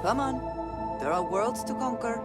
Come on. There are worlds to conquer.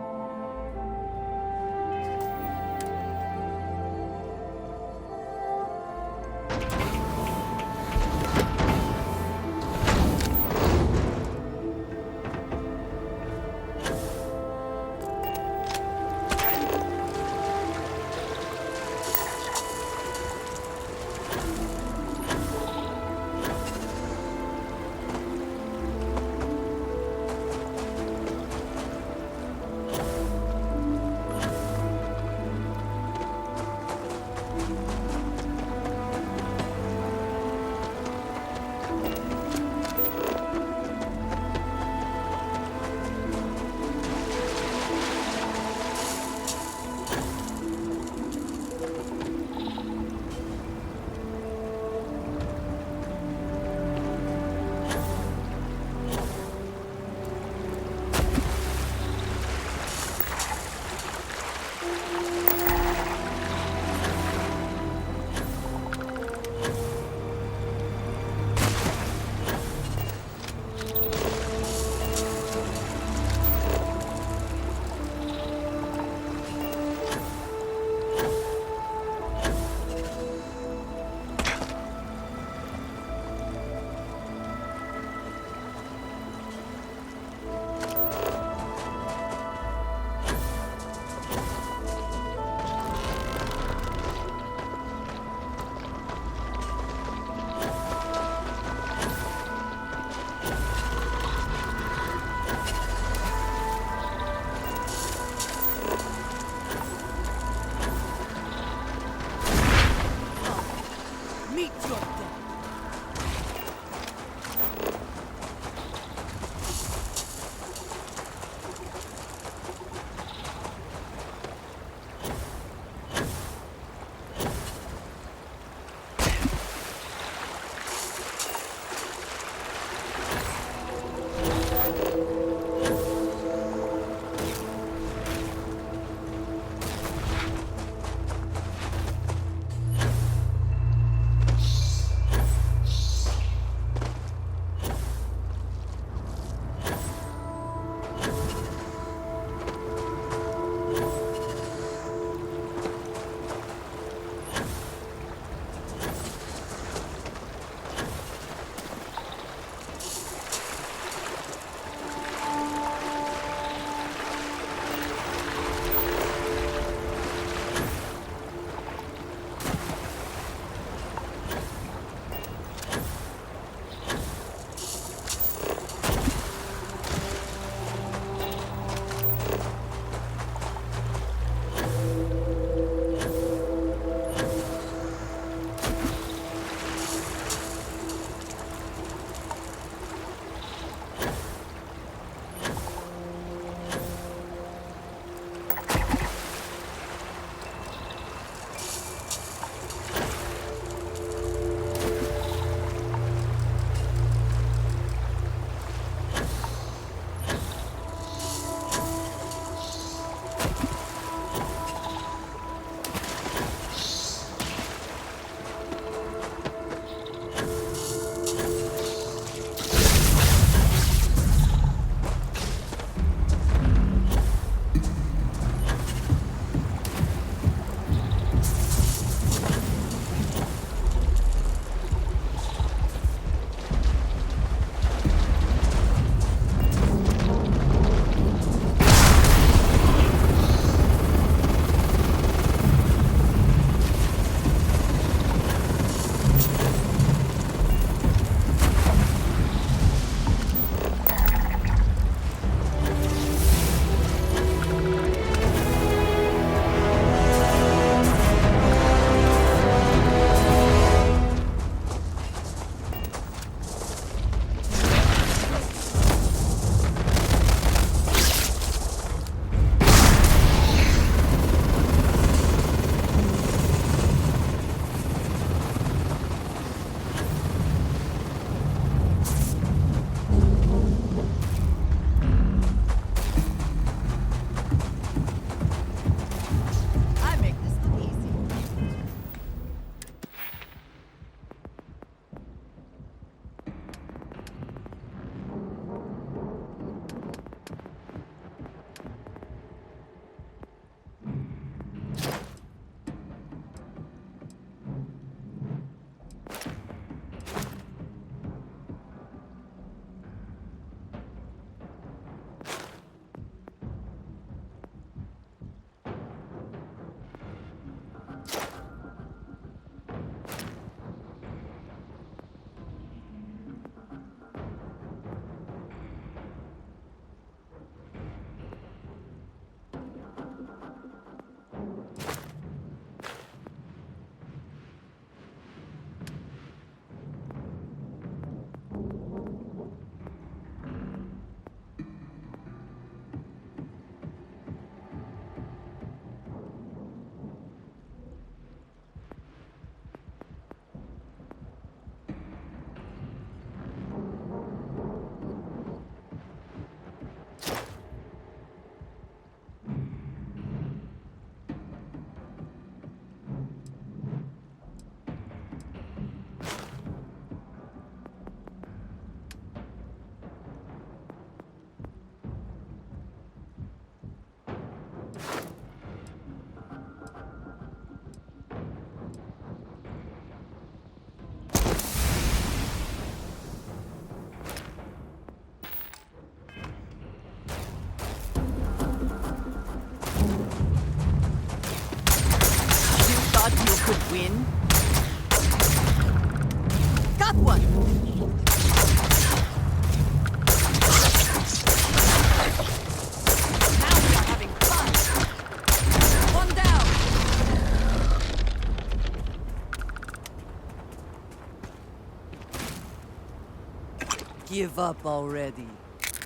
Give up already.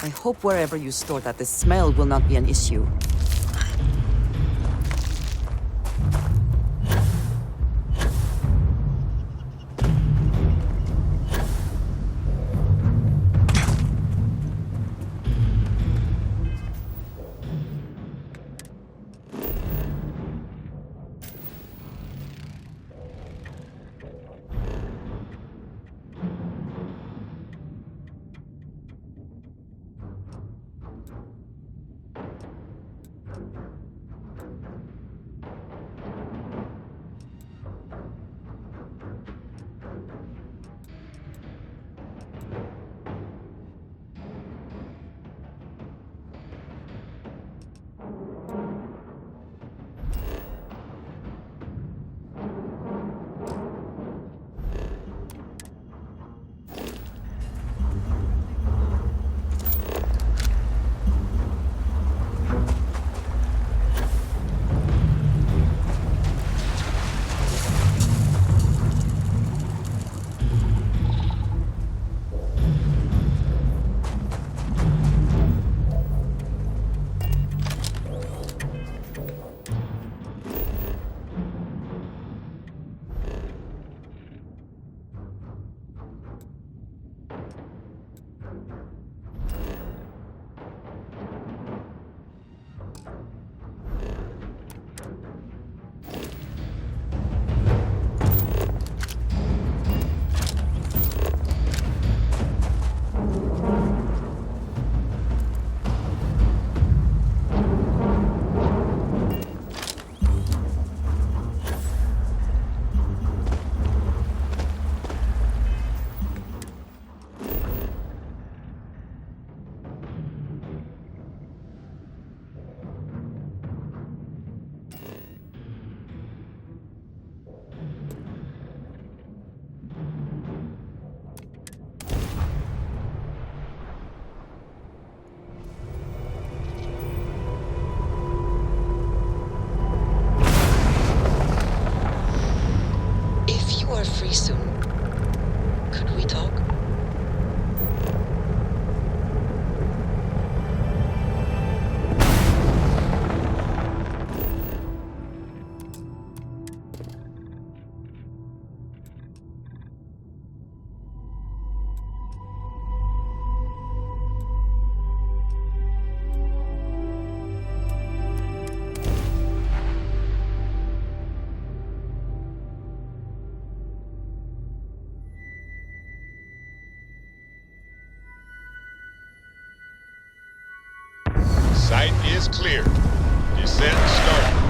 I hope wherever you store that, the smell will not be an issue. Free soon. Could we talk? Site is clear. Descent started.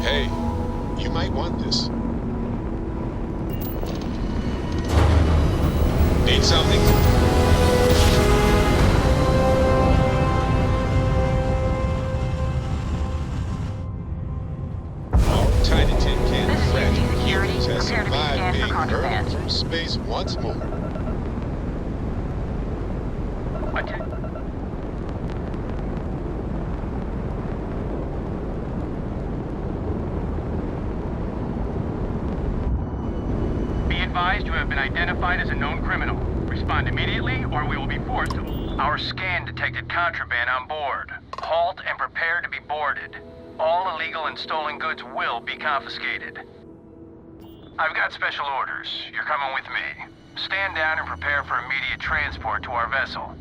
Hey, you might want this. Need something? Our tiny tin can fragile humans has survived being hurled through space once more. You have been identified as a known criminal. Respond immediately, or we will be forced to... Our scan detected contraband on board. Halt and prepare to be boarded. All illegal and stolen goods will be confiscated. I've got special orders. You're coming with me. Stand down and prepare for immediate transport to our vessel.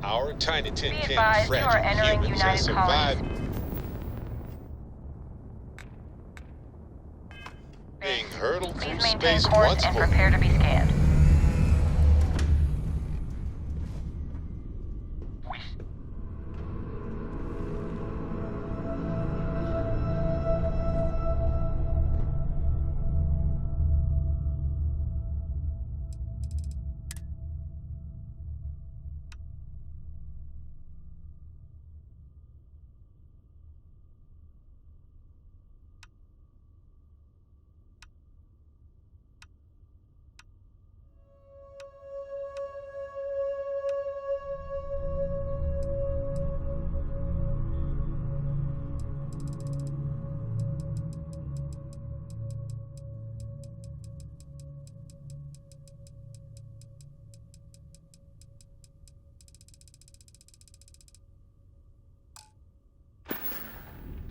Our tiny tin Be can advised, you are fragile entering humans has United Colonies. survived being hurtled through Please maintain space course once and more. prepare to be scanned.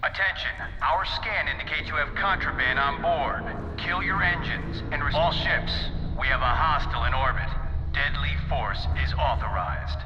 Attention, our scan indicates you have contraband on board. Kill your engines and all ships. We have a hostile in orbit. Deadly force is authorized.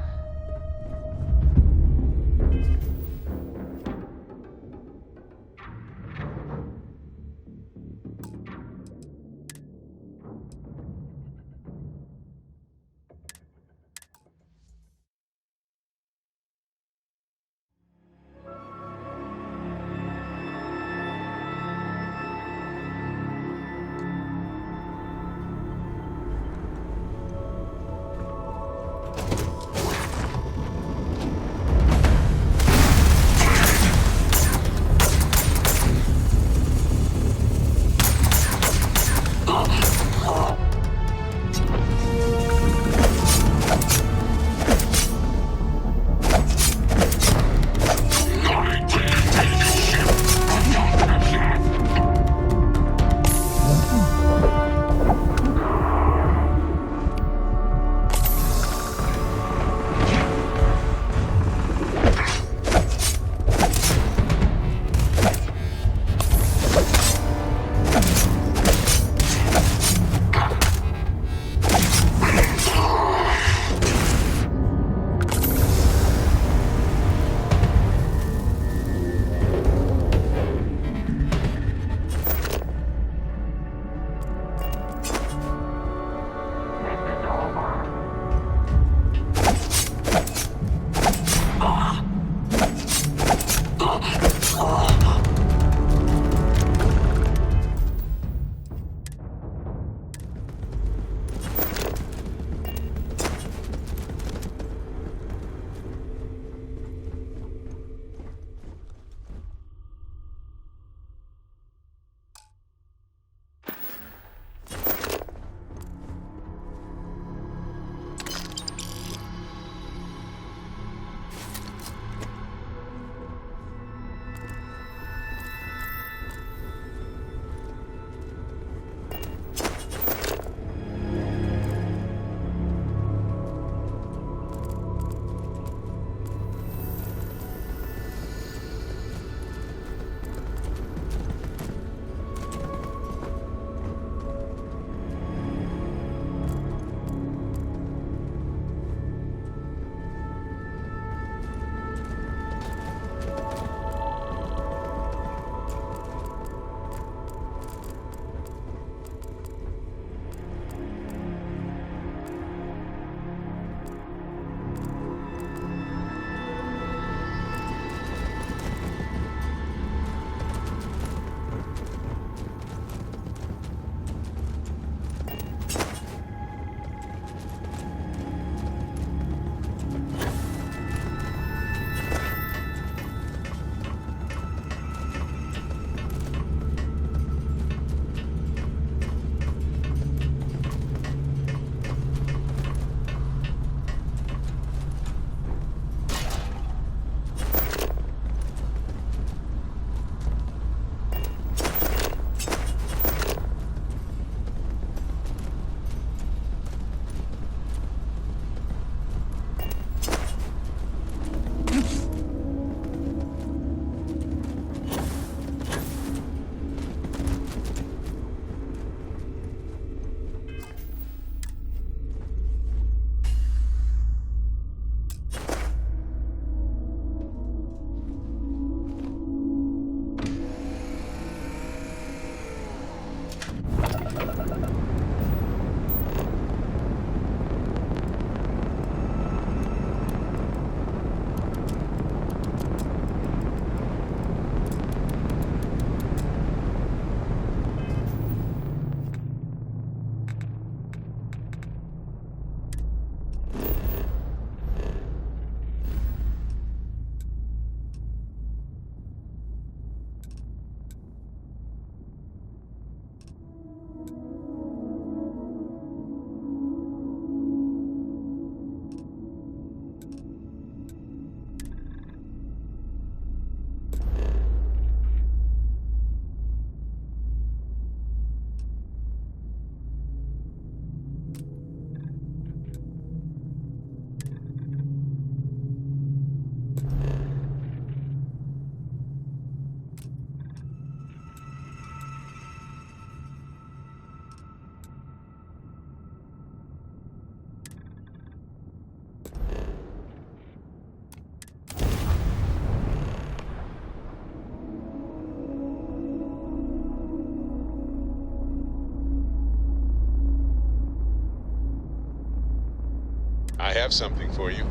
have something for you.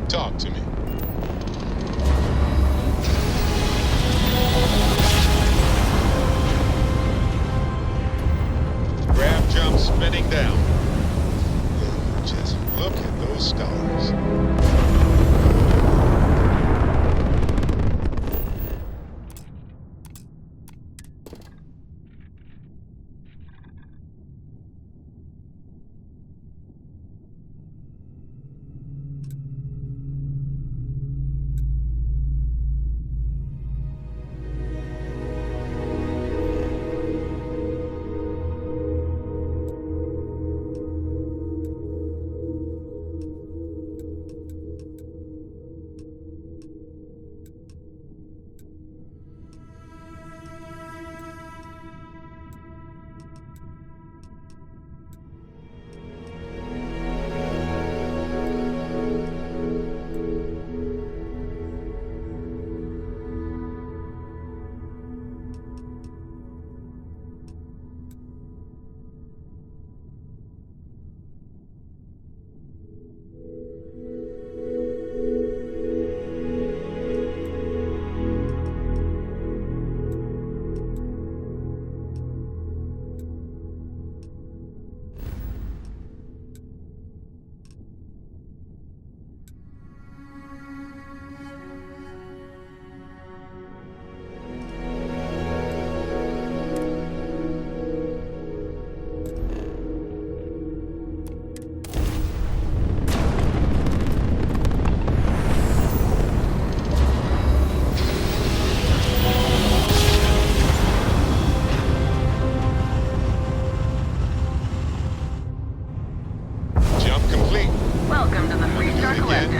Talk to me. Grav jump spinning down. Just look at those stars.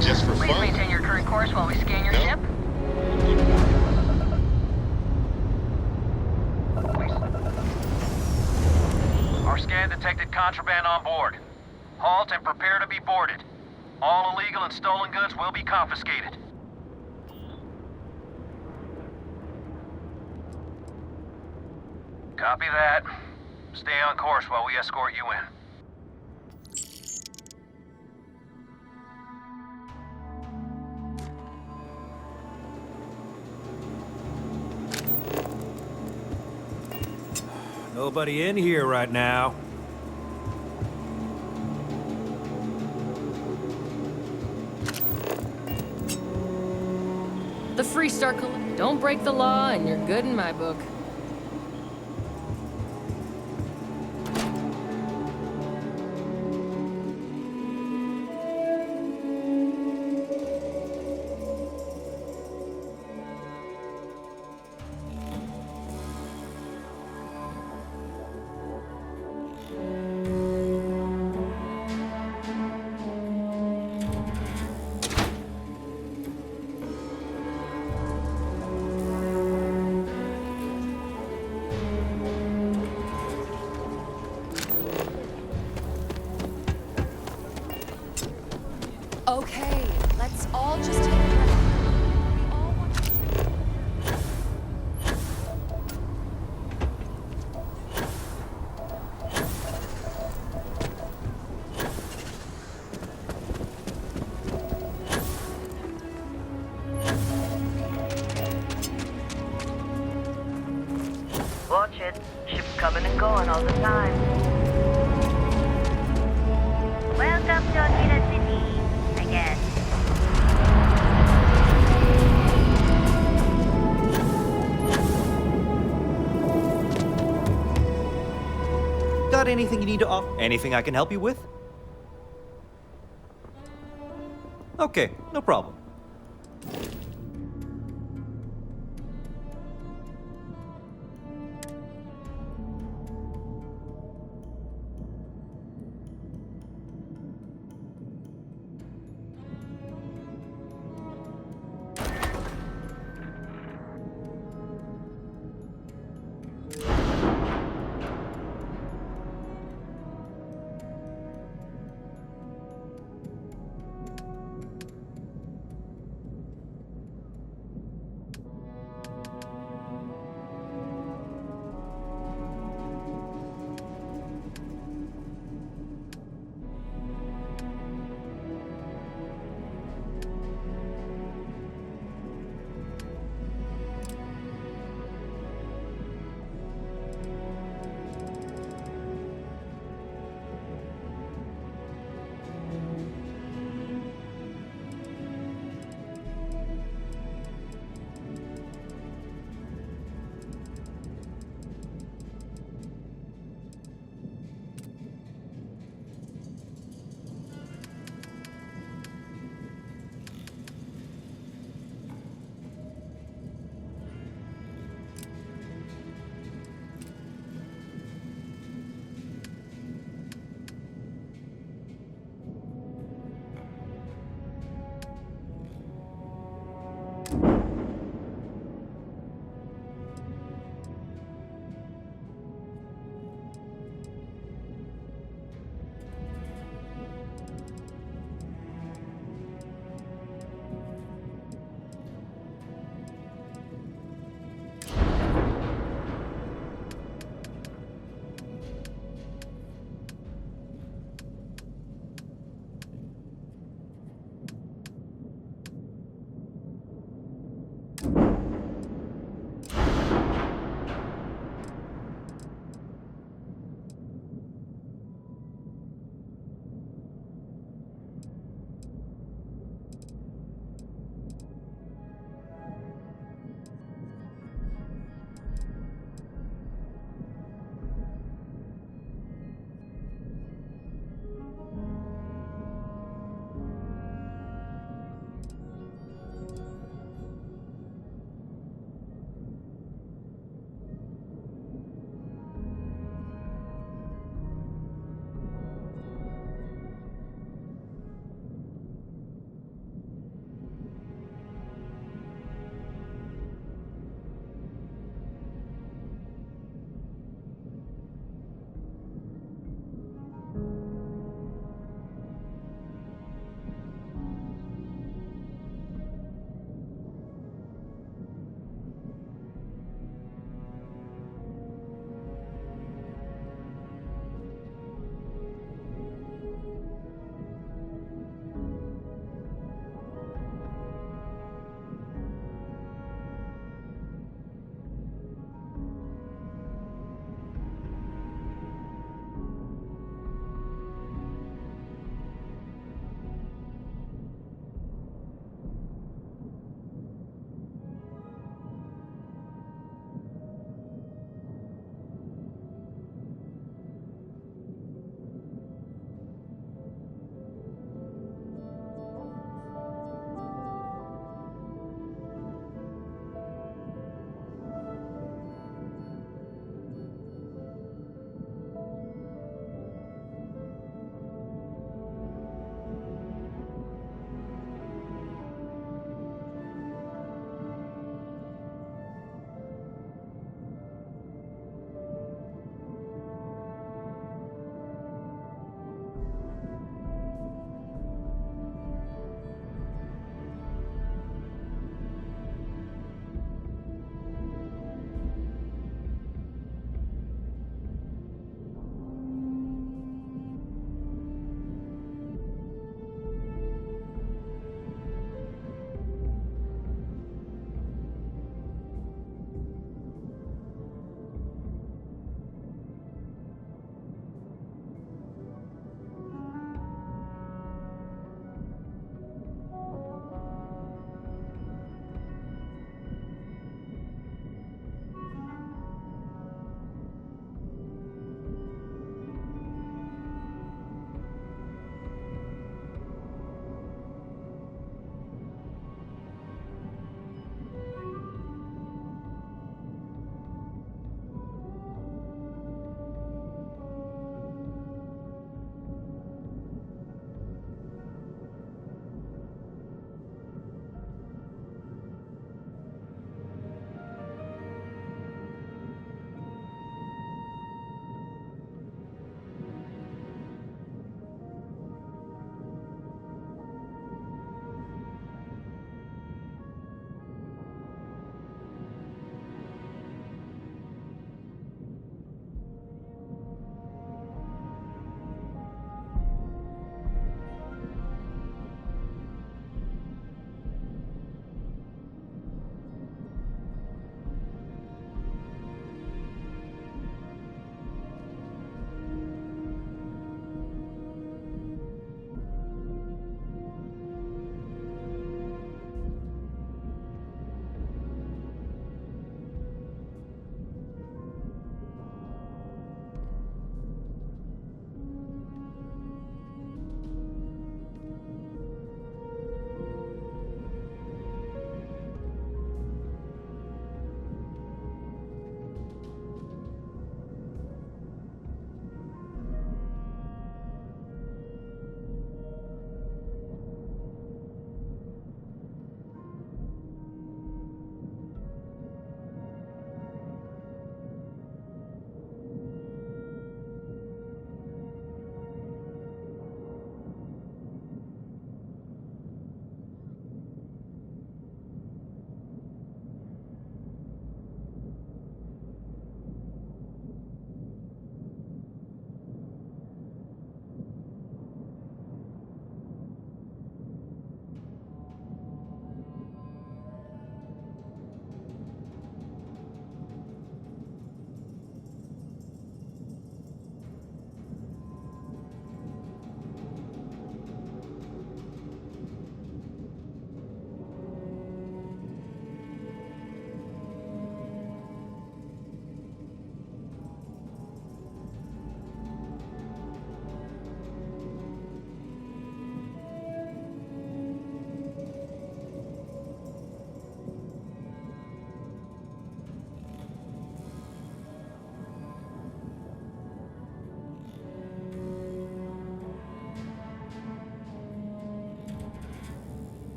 Just for Please fun? maintain your current course while we scan your ship. Our scan detected contraband on board. Halt and prepare to be boarded. All illegal and stolen goods will be confiscated. Copy that. Stay on course while we escort you in. Nobody in here right now. The Freestar don't break the law and you're good in my book. Okay, let's all just take a breath. We all want to... Watch it. Ships coming and going all the time. Welcome to Akira City, I guess. Got anything you need to offer? Anything I can help you with? Okay, no problem.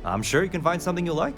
I'm sure you can find something you like.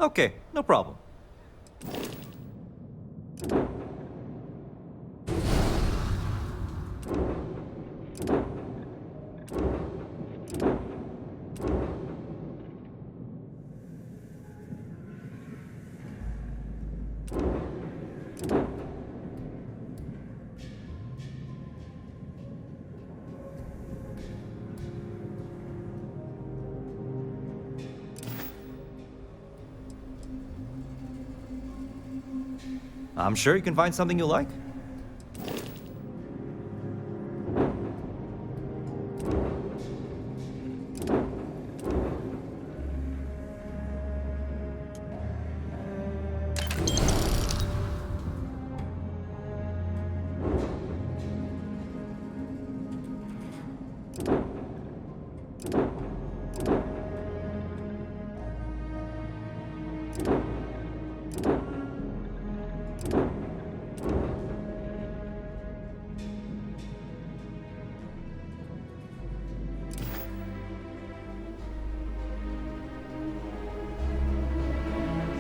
Okay, no problem. I'm sure you can find something you like.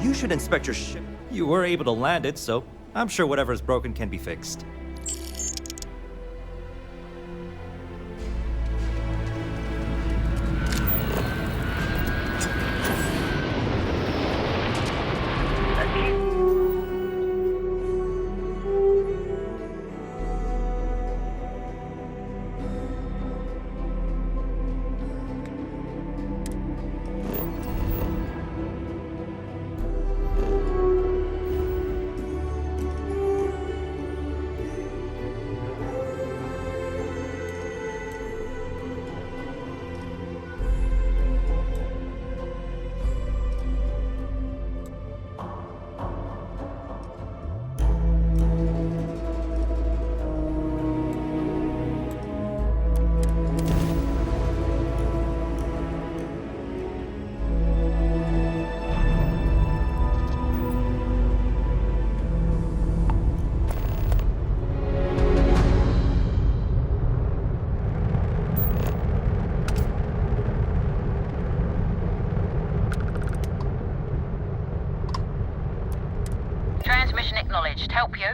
You should inspect your ship. You were able to land it, so I'm sure whatever is broken can be fixed. Transmission acknowledged. Help you?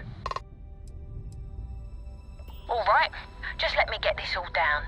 All right. Just let me get this all down.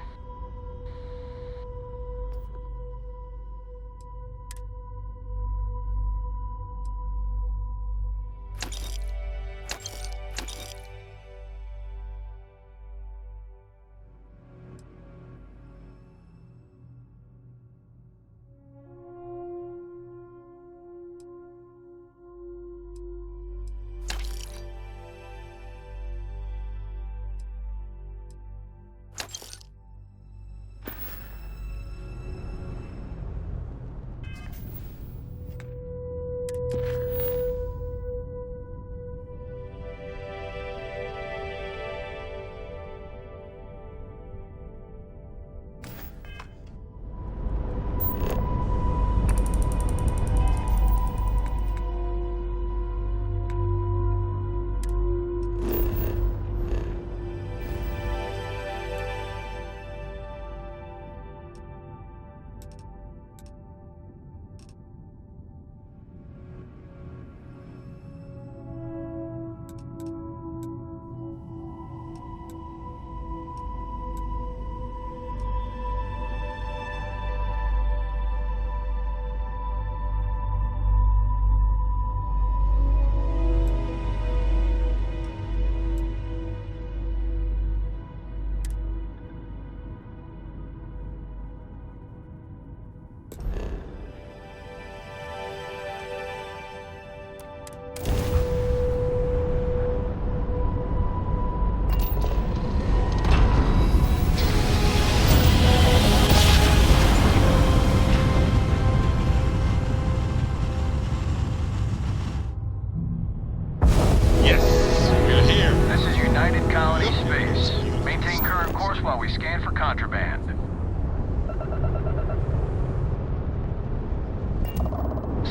contraband.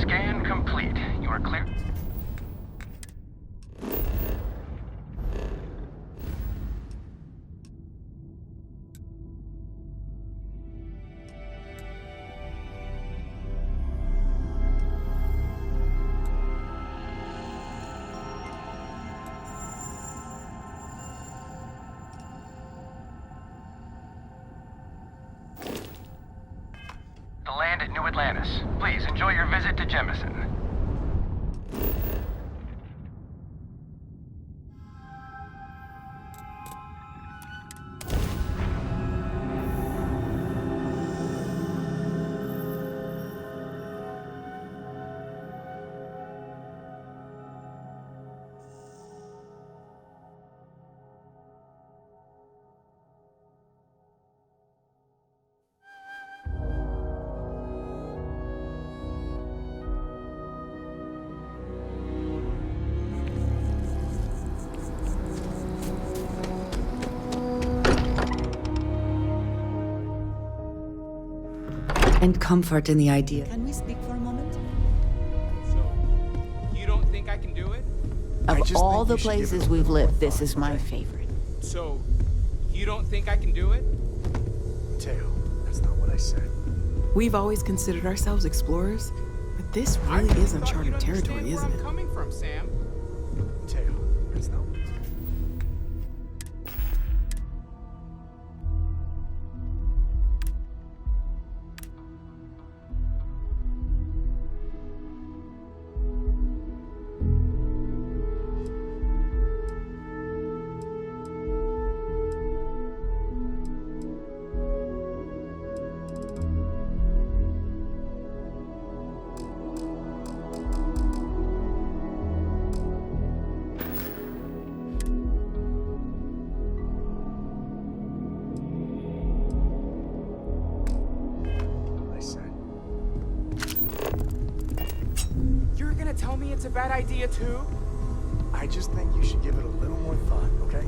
Scan complete. You are clear. To land at New Atlantis. Please enjoy your visit to Jemison. And comfort in the idea. Can we speak for a moment? So, you don't think I can do it? Of all the places we've lived, this is my favorite. So, you don't think I can do it? Mateo, that's not what I said. We've always considered ourselves explorers, but this really is uncharted territory, isn't it? Where I'm coming from, Sam. Mateo, that's not. You're gonna tell me it's a bad idea, too? I just think you should give it a little more thought, okay?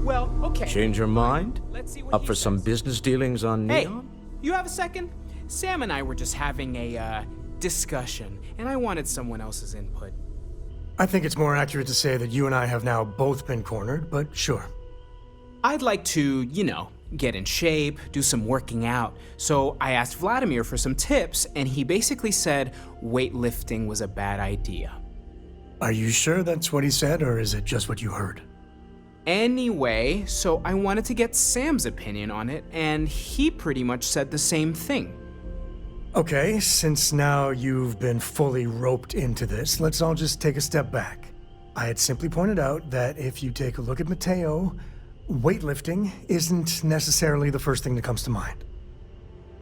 Well, okay. Change your mind? Let's see what Up he for some says. business dealings on Hey, Neon? you have a second? Sam and I were just having a, discussion, and I wanted someone else's input. I think it's more accurate to say that you and I have now both been cornered, but sure. I'd like to, get in shape, do some working out. So I asked Vladimir for some tips, and he basically said weightlifting was a bad idea. Are you sure that's what he said, or is it just what you heard? Anyway, so I wanted to get Sam's opinion on it, and he pretty much said the same thing. Okay, since now you've been fully roped into this, let's all just take a step back. I had simply pointed out that if you take a look at Mateo, weightlifting isn't necessarily the first thing that comes to mind.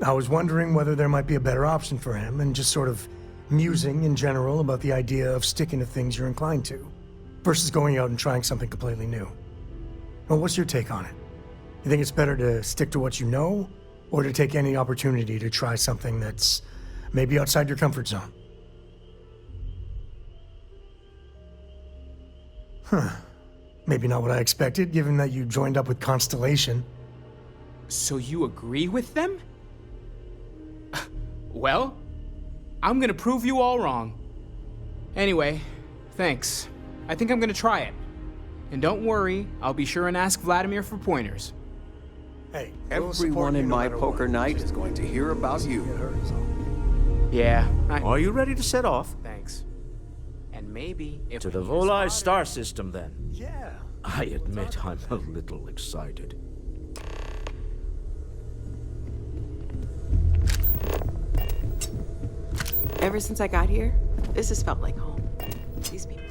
I was wondering whether there might be a better option for him, and just sort of musing in general about the idea of sticking to things you're inclined to, versus going out and trying something completely new. Well, what's your take on it? You think it's better to stick to what you know, or to take any opportunity to try something that's maybe outside your comfort zone? Huh. Maybe not what I expected, given that you joined up with Constellation. So you agree with them? Well, I'm gonna prove you all wrong. Anyway, thanks. I think I'm gonna try it. And don't worry, I'll be sure and ask Vladimir for pointers. Hey, everyone in my poker night is going to hear about you. Yeah, Are you ready to set off? Thanks. And maybe if To we the use Volai fodder- star system, then. Yeah. I admit I'm a little excited. Ever since I got here, this has felt like home. These people.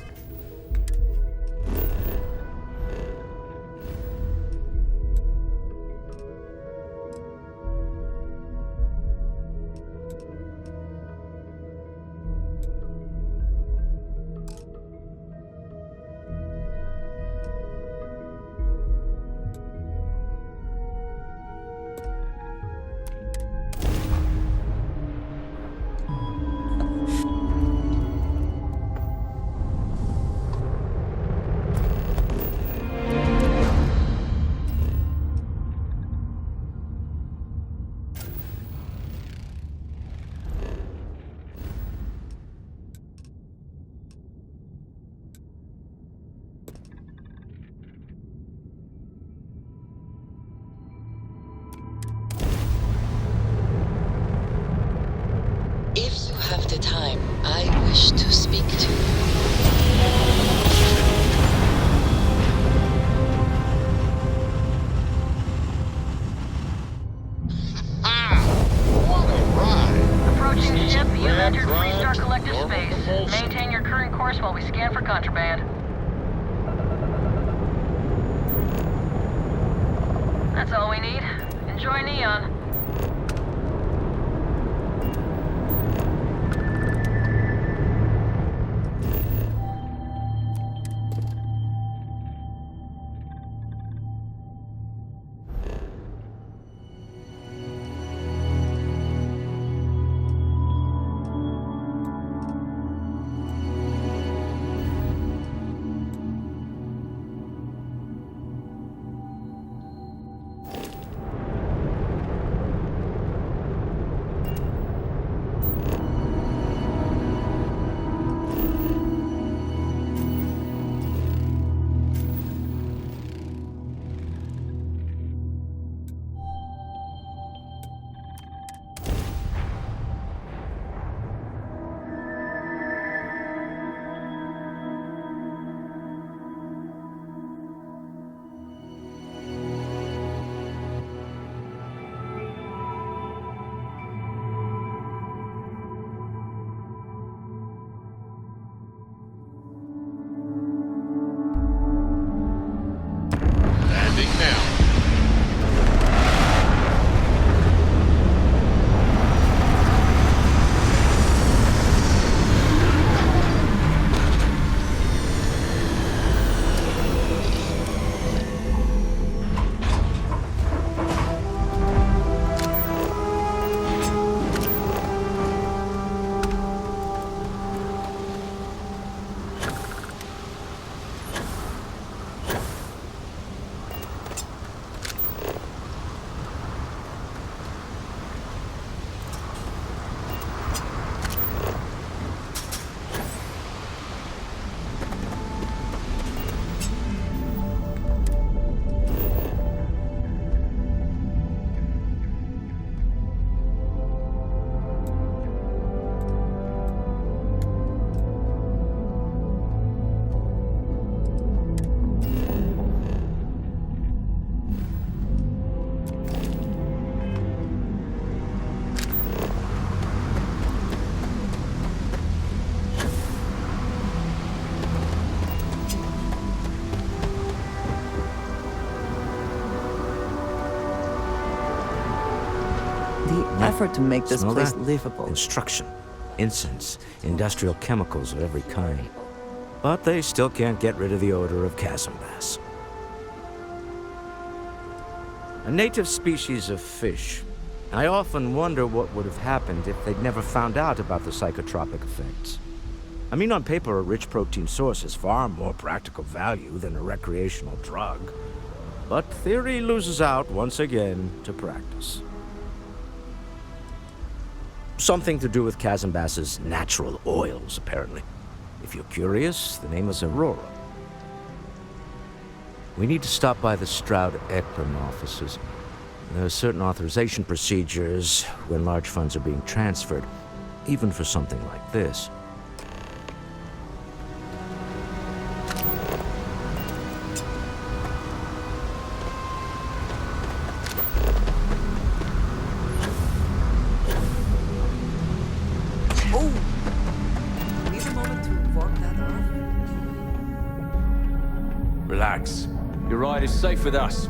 wish to speak to? Approaching ship, you've entered Freestar Collective space. Maintain your current course while we scan for contraband. That's all we need. Enjoy Neon. Landing now. The effort to make this Smell place that? livable. Construction, incense, industrial chemicals of every kind. But they still can't get rid of the odor of chasm bass. A native species of fish. I often wonder what would have happened if they'd never found out about the psychotropic effects. I mean, on paper, a rich protein source has far more practical value than a recreational drug. But theory loses out once again to practice. Something to do with chasm bass's natural oils, apparently. If you're curious, the name is Aurora. We need to stop by the Stroud-Ekman offices. There are certain authorization procedures when large funds are being transferred, even for something like this. Relax. Your ride is safe with us.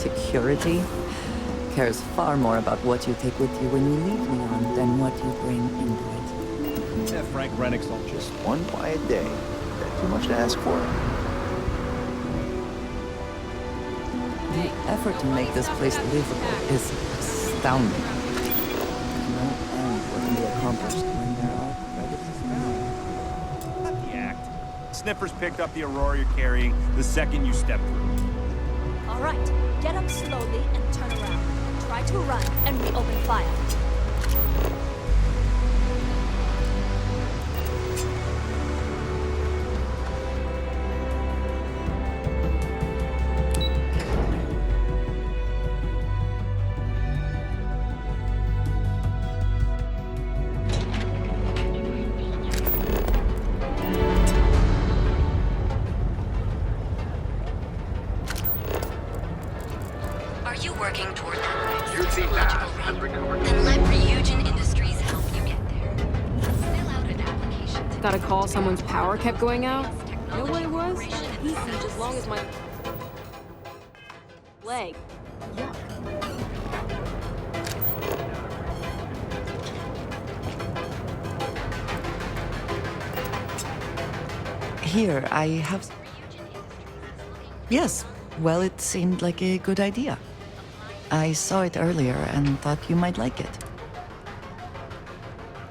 security cares far more about what you take with you when you leave Leon than what you bring into it. Yeah, Frank Rennick's on Just one quiet day. Is that too much to ask for? The effort to make this place livable is astounding. No end what can be accomplished when there are credits. Not the act. Sniffers picked up the Aurora you're carrying the second you step through. All right, get up slowly and turn around. Try to run, and we open fire. Are you working toward that technological rate? Then let Ryujin Industries help you get there. Fill out an application today. Got a call someone's power kept going out? Know what it was? Easy, as long as my leg. Here, I have... Yes, well, it seemed like a good idea. I saw it earlier and thought you might like it.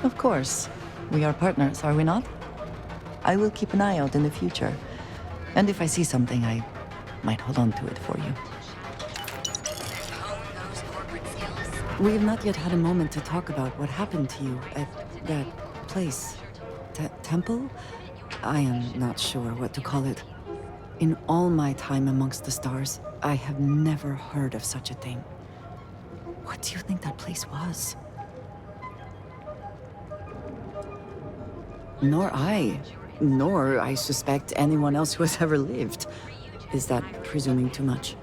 Of course. We are partners, are we not? I will keep an eye out in the future. And if I see something, I might hold on to it for you. We've not yet had a moment to talk about what happened to you at that place. Temple? I am not sure what to call it. In all my time amongst the stars, I have never heard of such a thing. What do you think that place was? Nor I suspect anyone else who has ever lived. Is that presuming too much?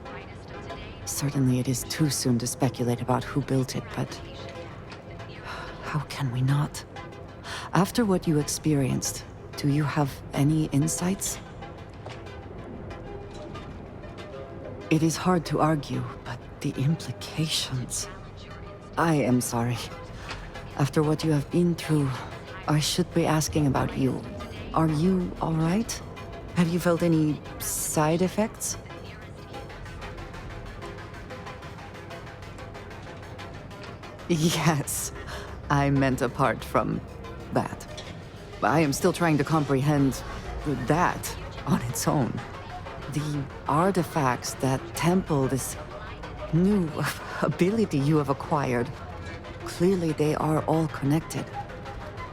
Certainly it is too soon to speculate about who built it, but how can we not? After what you experienced, do you have any insights? It is hard to argue, but the implications... I am sorry. After what you have been through, I should be asking about you. Are you all right? Have you felt any side effects? Yes, I meant apart from that. I am still trying to comprehend that on its own. The artifacts that temple this new ability you have acquired, clearly they are all connected.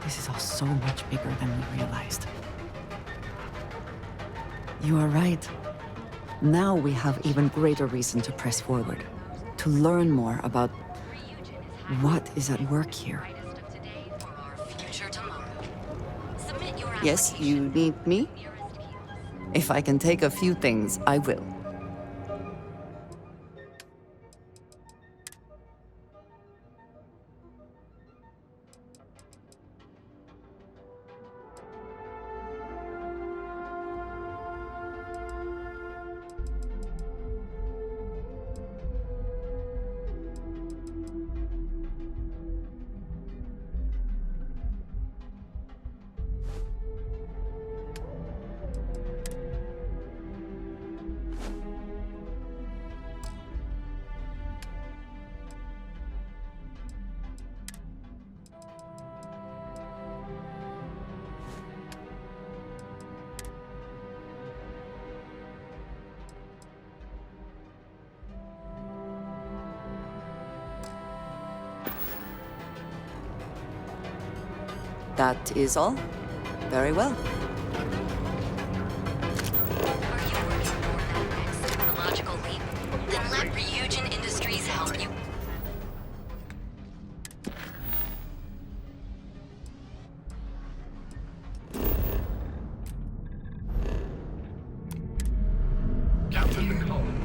This is all so much bigger than we realized. You are right. Now we have even greater reason to press forward, to learn more about what is at work here. Yes, you need me? If I can take a few things, I will. That is all? Very well. Are you working toward that next technological leap? Then let Ryujin Industries help you. Captain McCollum.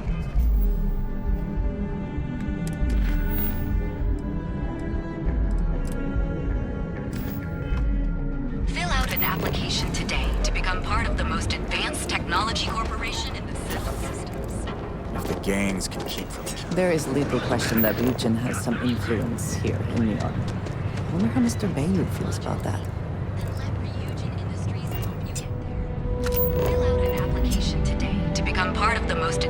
Fill out an application today to become part of the most advanced technology corporation in the Civil Systems. gangs can keep from each other. There is little question that Ryujin has some influence here in Neon. I wonder how Mr. Bayou feels about that. Fill out an application today to become part of the most...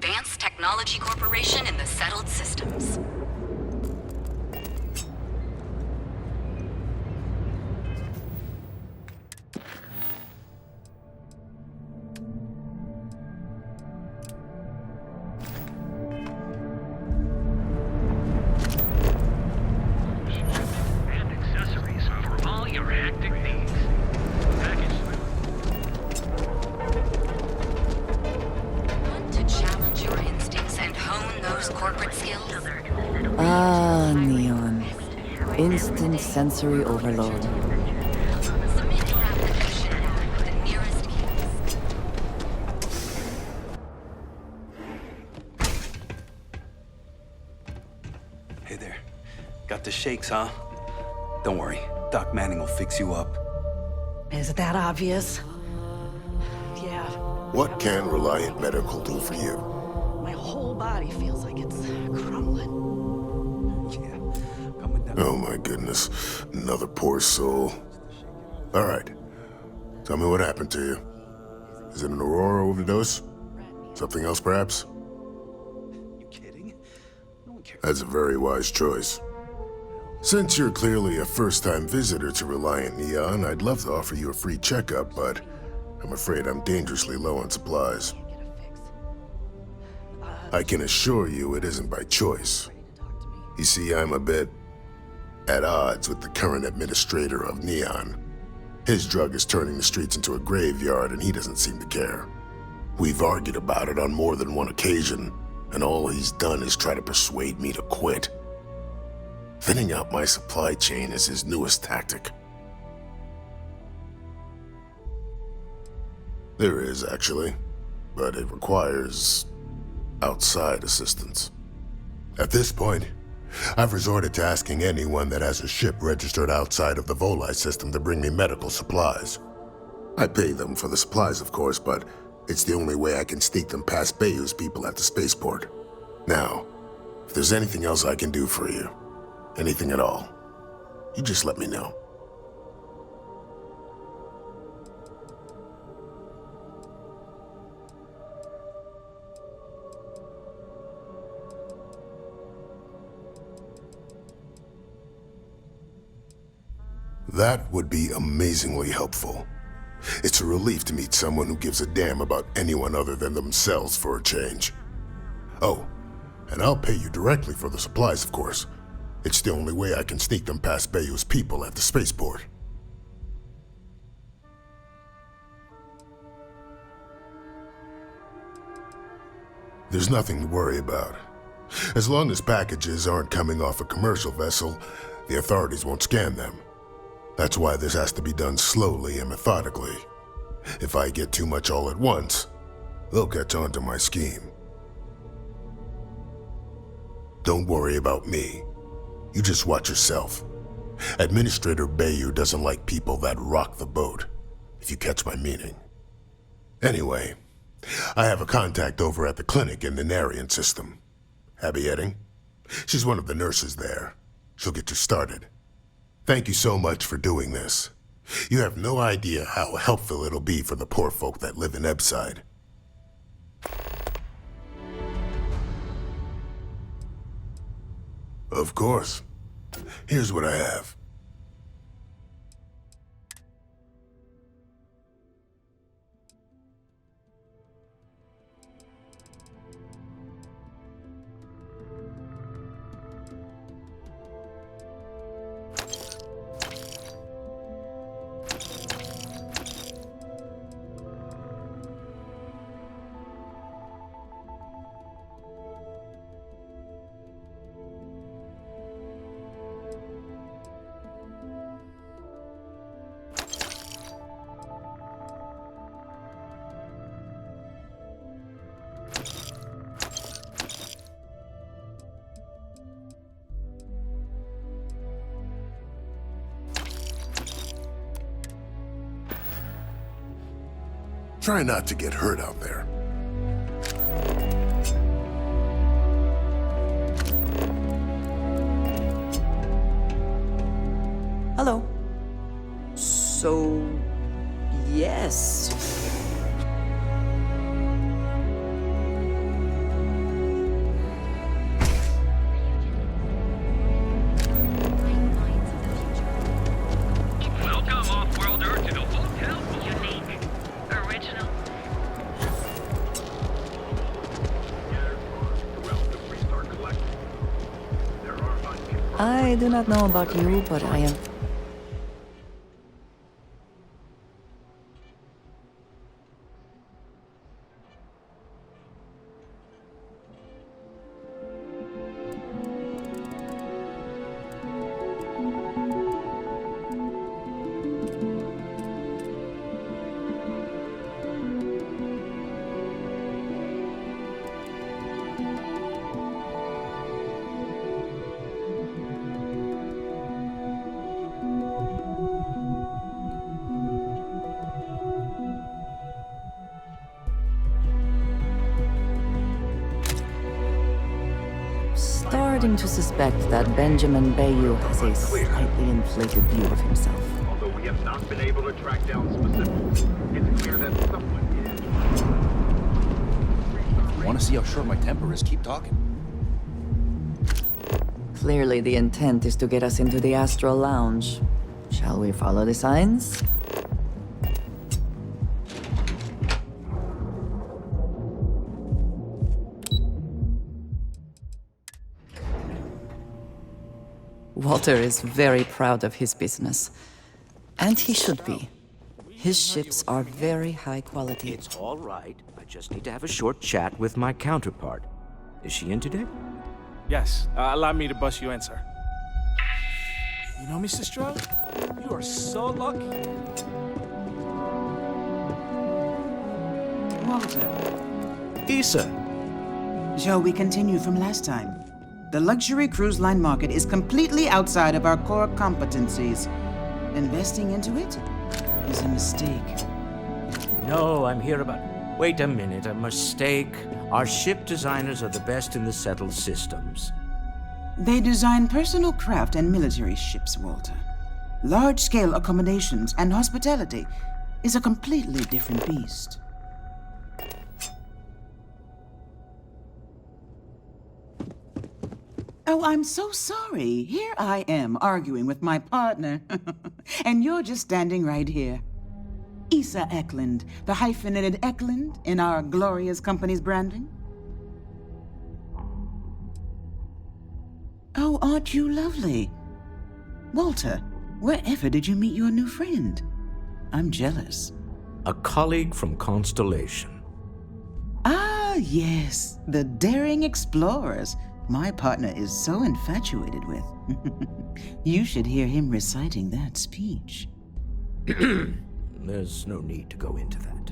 Advanced Technology Corporation in the settled systems. And accessories for all your hectic needs. Want to challenge your instincts and hone those corporate skills? Ah, Neon. Instant sensory overload. Submit your application now at the nearest kiosk. Hey there. Got the shakes, huh? Don't worry. Doc Manning will fix you up. Is it that obvious? Yeah, What can Reliant Medical do for you? my whole body feels like it's crumbling. Oh my goodness. Another poor soul. All right. Tell me what happened to you. Is it an Aurora overdose? Something else, perhaps? That's a very wise choice. Since you're clearly a first-time visitor to Reliant Neon, I'd love to offer you a free checkup, but I'm afraid I'm dangerously low on supplies. I can assure you it isn't by choice. You see, I'm a bit at odds with the current administrator of Neon. His drug is turning the streets into a graveyard, and he doesn't seem to care. We've argued about it on more than one occasion, and all he's done is try to persuade me to quit. Thinning out my supply chain is his newest tactic. There is, actually, but it requires outside assistance. At this point, I've resorted to asking anyone that has a ship registered outside of the Volii system to bring me medical supplies. I pay them for the supplies, of course, but it's the only way I can sneak them past Bayou's people at the spaceport. Now, if there's anything else I can do for you, anything at all, you just let me know. That would be amazingly helpful. It's a relief to meet someone who gives a damn about anyone other than themselves for a change. Oh, and I'll pay you directly for the supplies, of course. It's the only way I can sneak them past Bayou's people at the spaceport. There's nothing to worry about. As long as packages aren't coming off a commercial vessel, the authorities won't scan them. That's why this has to be done slowly and methodically. If I get too much all at once, they'll catch on to my scheme. Don't worry about me. You just watch yourself. Administrator Bayou doesn't like people that rock the boat, if you catch my meaning. Anyway, I have a contact over at the clinic in the Narian system. Abby Edding. She's one of the nurses there. She'll get you started. Thank you so much for doing this. You have no idea how helpful it'll be for the poor folk that live in Ebside. Of course. Here's what I have. Try not to get hurt out there. Hello. So, yes. Welcome, off-worlder, to the hotel. Unique. Original. I do not know about you, but I am... Starting to suspect that Benjamin Bayou has a slightly inflated view of himself. Although we have not been able to track down specifics, it's clear that someone is... Want to see how short my temper is? Keep talking. Clearly the intent is to get us into the Astral Lounge. Shall we follow the signs? Walter is very proud of his business. And he should be. His ships are very high quality. It's all right. I just need to have a short chat with my counterpart. Is she in today? Yes, allow me to bust you in, sir. You know, Mr. Stroud, you are so lucky. Walter. Issa. Shall we continue from last time? The luxury cruise line market is completely outside of our core competencies. Investing into it is a mistake. No, I'm here about... Wait a minute, a mistake. Our ship designers are the best in the settled systems. They design personal craft and military ships, Walter. Large-scale accommodations and hospitality is a completely different beast. Oh, I'm so sorry. Here I am arguing with my partner. And you're just standing right here. Issa Eklund, the hyphenated Eklund in our glorious company's branding. Oh, aren't you lovely? Walter, wherever did you meet your new friend? I'm jealous. A colleague from Constellation. Ah, yes, the daring explorers my partner is so infatuated with. You should hear him reciting that speech. There's no need to go into that.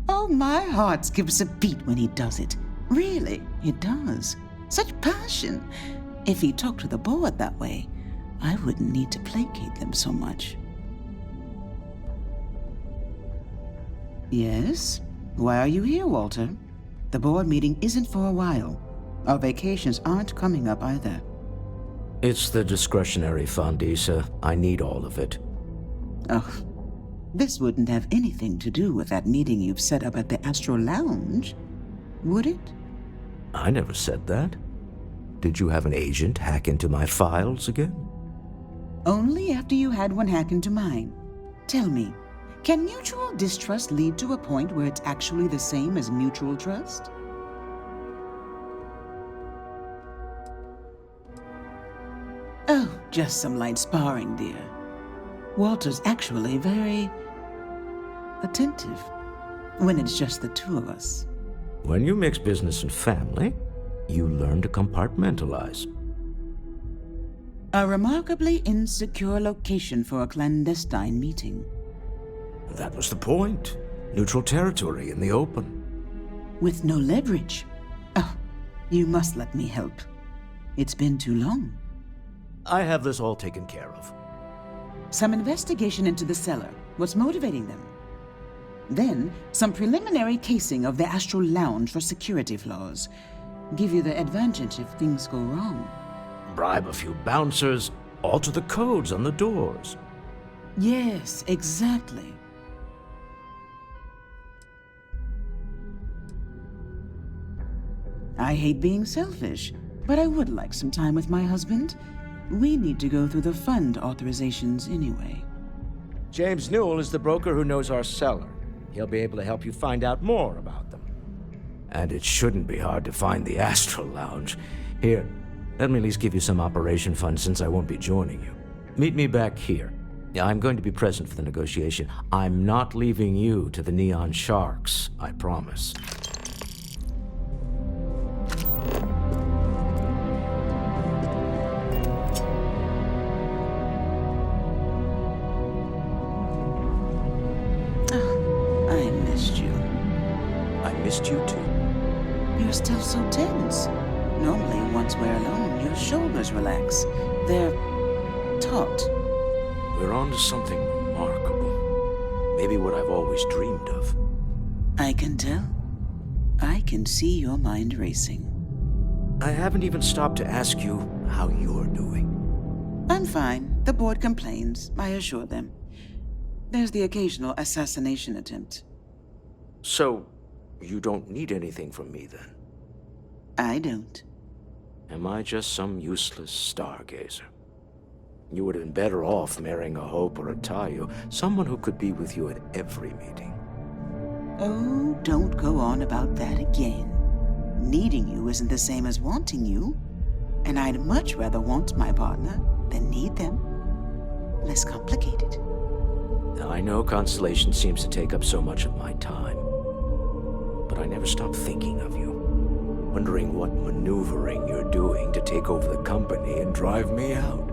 Oh, my heart skips a beat when he does it. Really, it does. Such passion. If he talked to the board that way, I wouldn't need to placate them so much. Yes? Why are you here, Walter? The board meeting isn't for a while. Our vacations aren't coming up either. It's the discretionary fund, Issa. I need all of it. Oh, this wouldn't have anything to do with that meeting you've set up at the Astral Lounge, would it? I never said that. Did you have an agent hack into my files again? Only after you had one hack into mine. Tell me, can mutual distrust lead to a point where it's actually the same as mutual trust? Oh, just some light sparring, dear. Walter's actually very attentive when it's just the two of us. When you mix business and family, you learn to compartmentalize. A remarkably insecure location for a clandestine meeting. That was the point. Neutral territory in the open. With no leverage. Oh, you must let me help. It's been too long. I have this all taken care of. Some investigation into the cellar. What's motivating them? Then, some preliminary casing of the Astral Lounge for security flaws. Give you the advantage if things go wrong. Bribe a few bouncers, alter the codes on the doors. Yes, exactly. I hate being selfish, but I would like some time with my husband. We need to go through the fund authorizations anyway. James Newell is the broker who knows our seller. He'll be able to help you find out more about them. And it shouldn't be hard to find the Astral Lounge. Here, let me at least give you some operation funds since I won't be joining you. Meet me back here. I'm going to be present for the negotiation. I'm not leaving you to the Neon Sharks, I promise. I missed you. I missed you too. You're still so tense. Normally, once we're alone, your shoulders relax. They're taut. We're on to something remarkable. Maybe what I've always dreamed of. I can tell. I can see your mind racing. I haven't even stopped to ask you how you're doing. I'm fine. The board complains, I assure them. There's the occasional assassination attempt. So, you don't need anything from me then? I don't. Am I just some useless stargazer? You would have been better off marrying a Hope or a Tayo, someone who could be with you at every meeting. Oh, don't go on about that again. Needing you isn't the same as wanting you. And I'd much rather want my partner than need them. Less complicated. I know Constellation seems to take up so much of my time. But I never stop thinking of you. Wondering what maneuvering you're doing to take over the company and drive me out.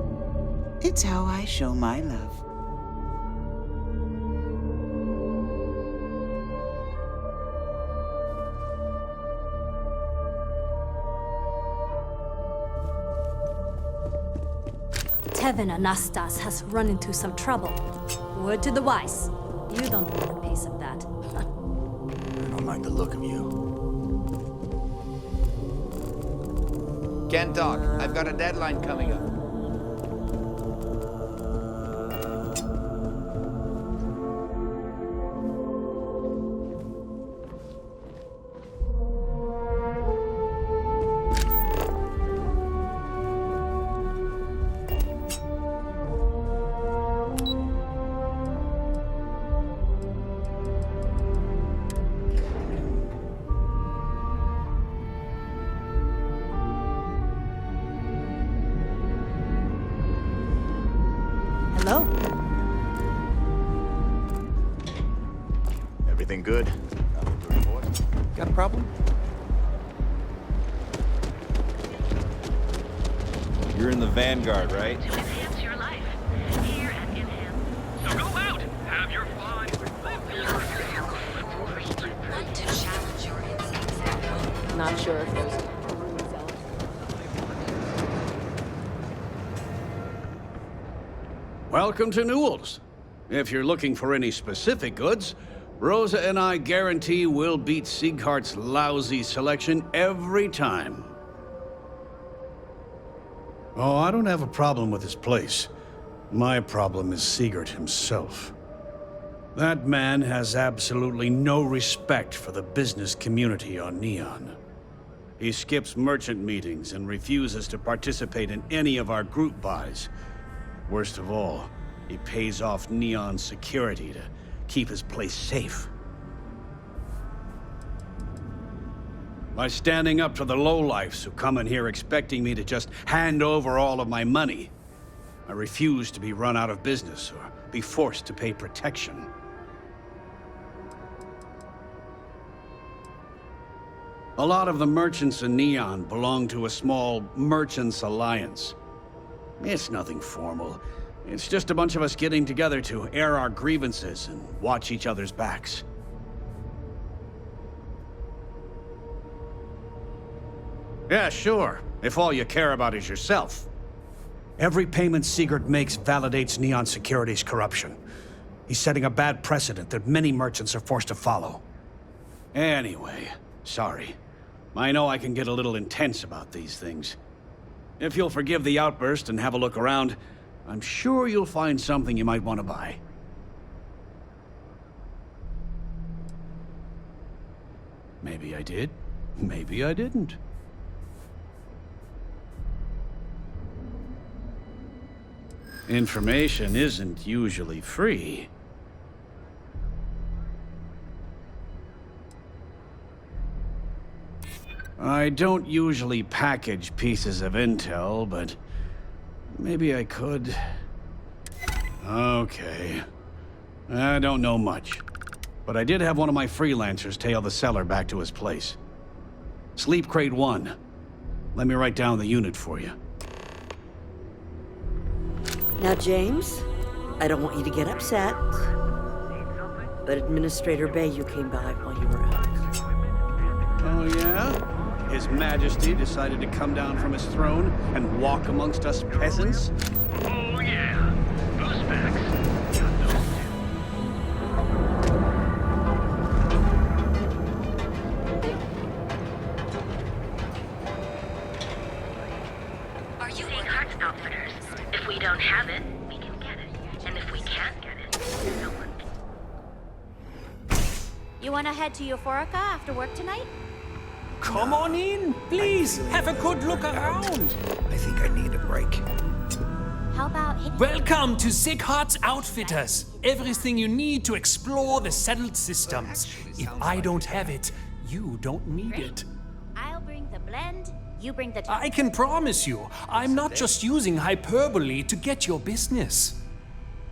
It's how I show my love. Tevin Anastas has run into some trouble. Word to the wise. You don't know the pace of that. I don't like the look of you. Can't talk. I've got a deadline coming up. Hello? Everything good? Nothing to report? Got a problem? You're in the Vanguard, right? To enhance your life. Here at Enhance. So go out! Have your fun! Want to challenge your instincts? Not sure if there's Welcome to Newell's. If you're looking for any specific goods, Rosa and I guarantee we'll beat Sieghart's lousy selection every time. Oh, I don't have a problem with this place. My problem is Siegert himself. That man has absolutely no respect for the business community on Neon. He skips merchant meetings and refuses to participate in any of our group buys. Worst of all, he pays off Neon security to keep his place safe. By standing up to the lowlifes who come in here expecting me to just hand over all of my money, I refuse to be run out of business or be forced to pay protection. A lot of the merchants in Neon belong to a small merchants alliance. It's nothing formal. It's just a bunch of us getting together to air our grievances and watch each other's backs. Yeah, sure, if all you care about is yourself. Every payment Siegert makes validates Neon Security's corruption. He's setting a bad precedent that many merchants are forced to follow. Anyway, sorry. I know I can get a little intense about these things. If you'll forgive the outburst and have a look around, I'm sure you'll find something you might want to buy. Maybe I did. Maybe I didn't. Information isn't usually free. I don't usually package pieces of intel, but maybe I could. Okay. I don't know much, but I did have one of my freelancers tail the seller back to his place. Sleep Crate 1. Let me write down the unit for you. Now, James, I don't want you to get upset, but Administrator Bayou came by while you were out. Oh, yeah? His Majesty decided to come down from his throne and walk amongst us peasants? Oh, yeah. Those facts. Are you Parts Outfitters? If we don't have it, we can get it. And if we can't get it, no one can. You wanna head to Euphorica after work tonight? Come on in, please. Have a good look around. I think I need a break. How about Welcome to Sickhart's Outfitters. Everything you need to explore the settled systems. If I don't have it, you don't need it. I'll bring the blend, you bring the... I can promise you, I'm not just using hyperbole to get your business.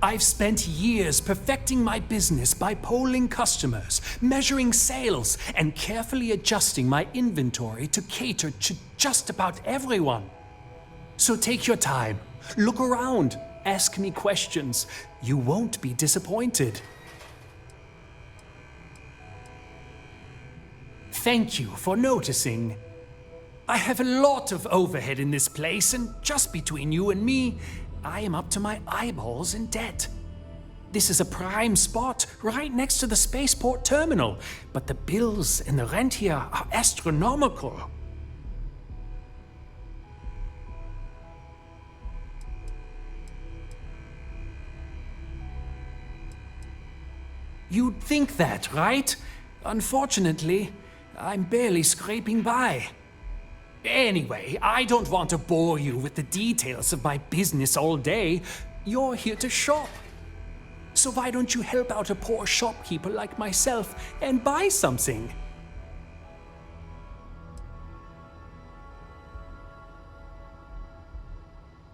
I've spent years perfecting my business by polling customers, measuring sales, and carefully adjusting my inventory to cater to just about everyone. So take your time, look around, ask me questions. You won't be disappointed. Thank you for noticing. I have a lot of overhead in this place, and just between you and me, I am up to my eyeballs in debt. This is a prime spot right next to the spaceport terminal, but the bills and the rent here are astronomical. You'd think that, right? Unfortunately, I'm barely scraping by. Anyway, I don't want to bore you with the details of my business all day. You're here to shop. So why don't you help out a poor shopkeeper like myself and buy something?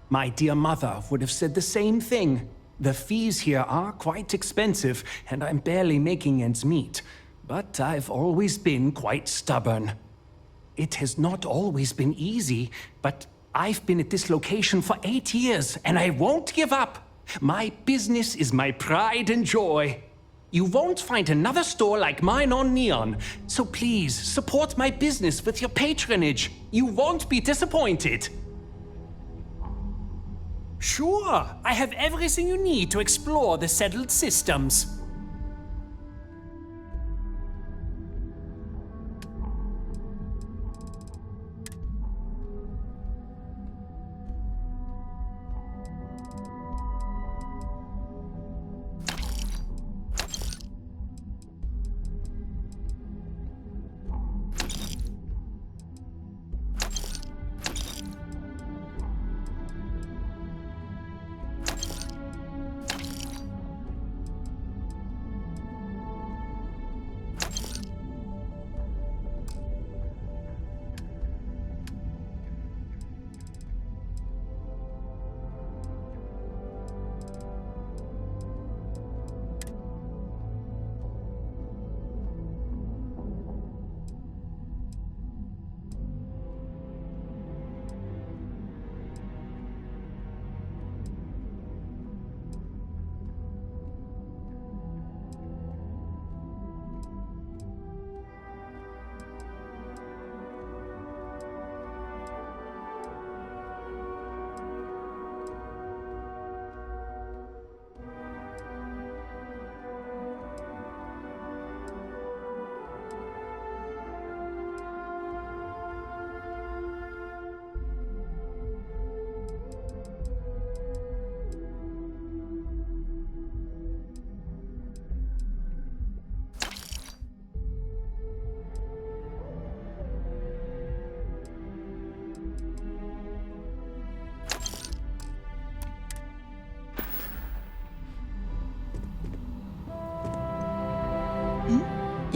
My dear mother would have said the same thing. The fees here are quite expensive, and I'm barely making ends meet. But I've always been quite stubborn. It has not always been easy, but I've been at this location for 8 years, and I won't give up. My business is my pride and joy. You won't find another store like mine on Neon, so please support my business with your patronage. You won't be disappointed. Sure, I have everything you need to explore the settled systems.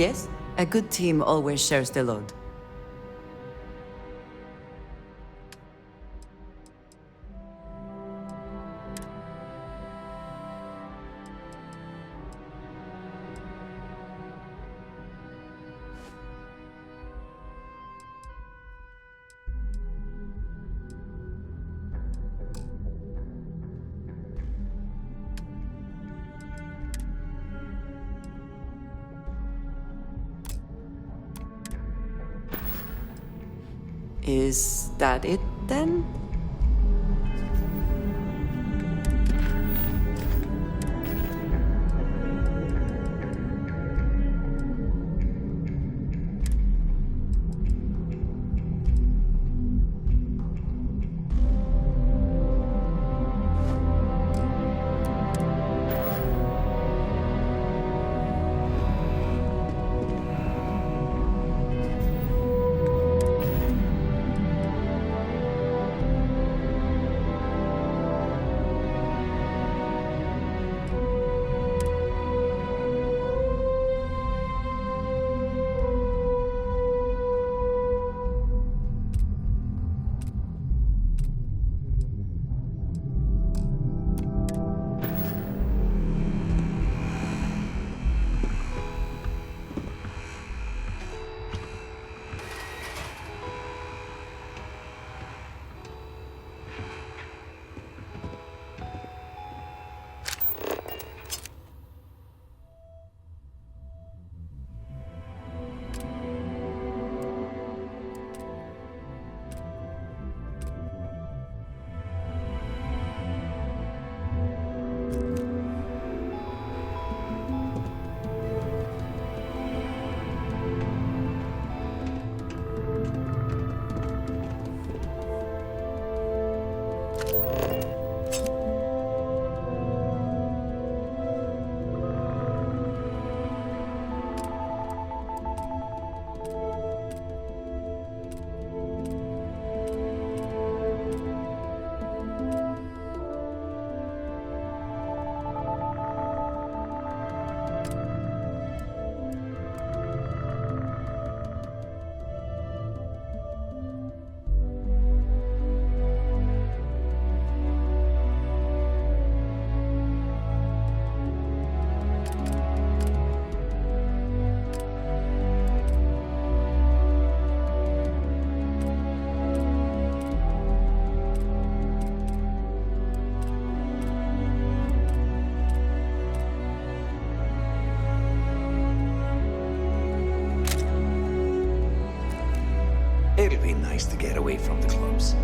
Yes, a good team always shares the load. Is that it, then? It'll be nice to get away from the clubs.